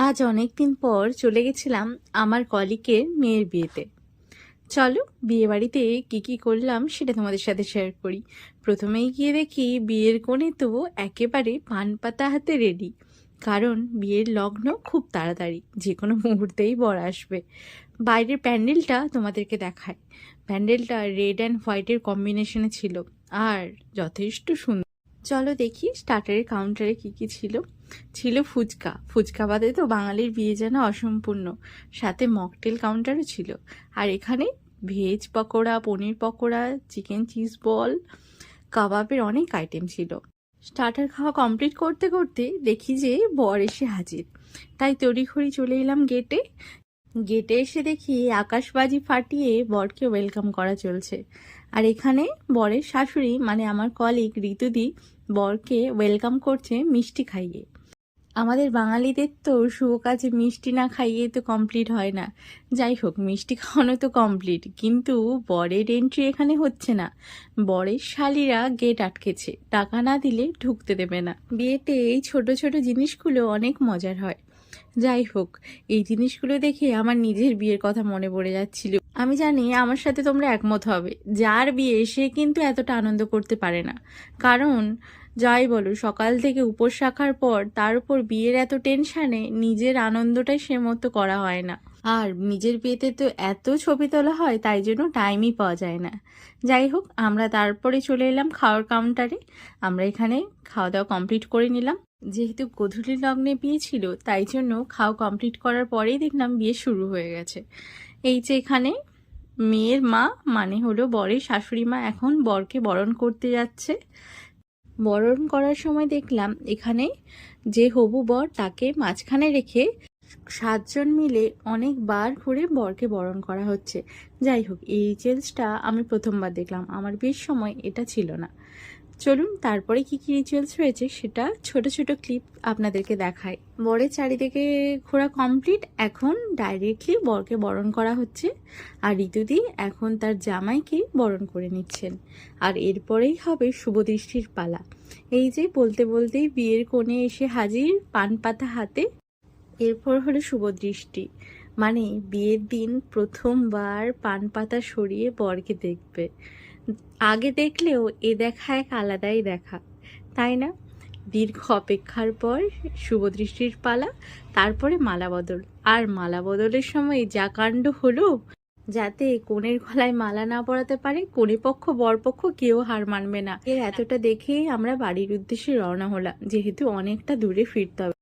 আজ অনেকদিন পর চলে গেছিলাম আমার কলিগের মেয়ের বিয়েতে। চলো বিয়ে বাড়িতে কি করলাম সেটা তোমাদের সাথে শেয়ার করি। প্রথমেই গিয়ে দেখি বিয়ের কোণে তো একেবারে পান পাতা হাতে রেডি, কারণ বিয়ের লগ্ন খুব তাড়াতাড়ি, যে কোনো মুহূর্তেই বর আসবে। বাইরের প্যান্ডেলটা তোমাদেরকে দেখায়। প্যান্ডেলটা রেড অ্যান্ড হোয়াইটের কম্বিনেশনে ছিল আর যথেষ্ট সুন্দর। চলো দেখি স্টার্টারের কাউন্টারে কি ছিল। ছিল ফুচকা, ফুচকা বাদে তো বাঙালির বিয়ে যেন অসম্পূর্ণ। সাথে মকটেল কাউন্টারও ছিল। আর এখানে ভেজ পকোড়া, পনির পকোড়া, চিকেন চিজ বল, কাবাবের অনেক আইটেম ছিল। স্টার্টার খাওয়া কমপ্লিট করতে করতে দেখি যে বর এসে হাজির। তাই তড়িঘড়ি চলে এলাম গেটে। গেটে এসে দেখি আকাশবাজি ফাটিয়ে বরকে ওয়েলকাম করা চলছে। আর এখানে বরের শাশুড়ি মানে আমার কলিগ ঋতুদি বরকে ওয়েলকাম করছে মিষ্টি খাইয়ে। আমাদের বাঙালিদের তো শুভ কাজে মিষ্টি না খাইয়ে তো কমপ্লিট হয় না। যাই হোক, মিষ্টি খাওয়ানো তো কমপ্লিট, কিন্তু বরের এন্ট্রি এখানে হচ্ছে না। বরের শালিরা গেট আটকেছে, টাকা না দিলে ঢুকতে দেবে না। বিয়েতে এই ছোট ছোট জিনিসগুলো অনেক মজার হয়। যাই হোক, এই জিনিসগুলো দেখে আমার নিজের বিয়ের কথা মনে পড়ে যাচ্ছিল। আমি জানি আমার সাথে তোমরা একমত হবে, যার বিয়ে সে কিন্তু এতটা আনন্দ করতে পারে না। কারণ যাই বলো, সকাল থেকে উপোস রাখার পর তার উপর বিয়ের এত টেনশানে নিজের আনন্দটাই সে মতো করা হয় না। আর নিজের বিয়েতে তো এত ছবি তোলা হয়, তাই জন্য টাইমই পাওয়া যায় না। যাই হোক, আমরা তারপরে চলে এলাম খাওয়ার কাউন্টারে। আমরা এখানে খাওয়া দাওয়া কমপ্লিট করে নিলাম। যেহেতু গধূলি লগ্নে বিয়ে ছিল, তাই জন্য খাওয়া কমপ্লিট করার পরেই দেখলাম বিয়ে শুরু হয়ে গেছে। এই যে এখানে মেয়ের মা মানে হলো বরের শাশুড়ি মা এখন বরকে বরণ করতে যাচ্ছে। বরণ করার সময় দেখলাম এখানে যে হবু বর তাকে মাঝখানে রেখে 7 জন মিলে অনেকবার ঘুরে বরকে বরণ করা হচ্ছে। যাই হোক, এই রিচুয়ালসটা আমি প্রথমবার দেখলাম, আমার বিয়ের সময় এটা ছিল না। চলুন তারপরে কি রিচুয়ালস রয়েছে সেটা ছোট ছোট ক্লিপ আপনাদেরকে দেখাই। বরের চারিদিকে ঘোরা কমপ্লিট, এখন ডাইরেক্টলি বরকে বরণ করা হচ্ছে। আর ঋতুদি এখন তার জামাইকে বরণ করে নিচ্ছেন। আর এরপরেই হবে শুভদৃষ্টির পালা। এই যে বলতে বলতেই বিয়ের কোণে এসে হাজির পান পাতা হাতে। এরপর হলো শুভদৃষ্টি, মানে বিয়ের দিন প্রথমবার পান পাতা সরিয়ে বরকে দেখবে। আগে দেখলেও এ দেখা এক আলাদাই দেখা, তাই না? দীর্ঘ অপেক্ষার পর শুভদৃষ্টির পালা, তারপরে মালা বদল। আর মালা বদলের সময় যা কাণ্ড হলো, যাতে কনের গলায় মালা না পরাতে পারে কনে পক্ষ বরপক্ষ কেউ হার মানবে না। এর এতটা দেখেই আমরা বাড়ির উদ্দেশ্যে রওনা হলাম, যেহেতু অনেকটা দূরে ফিরতে হবে।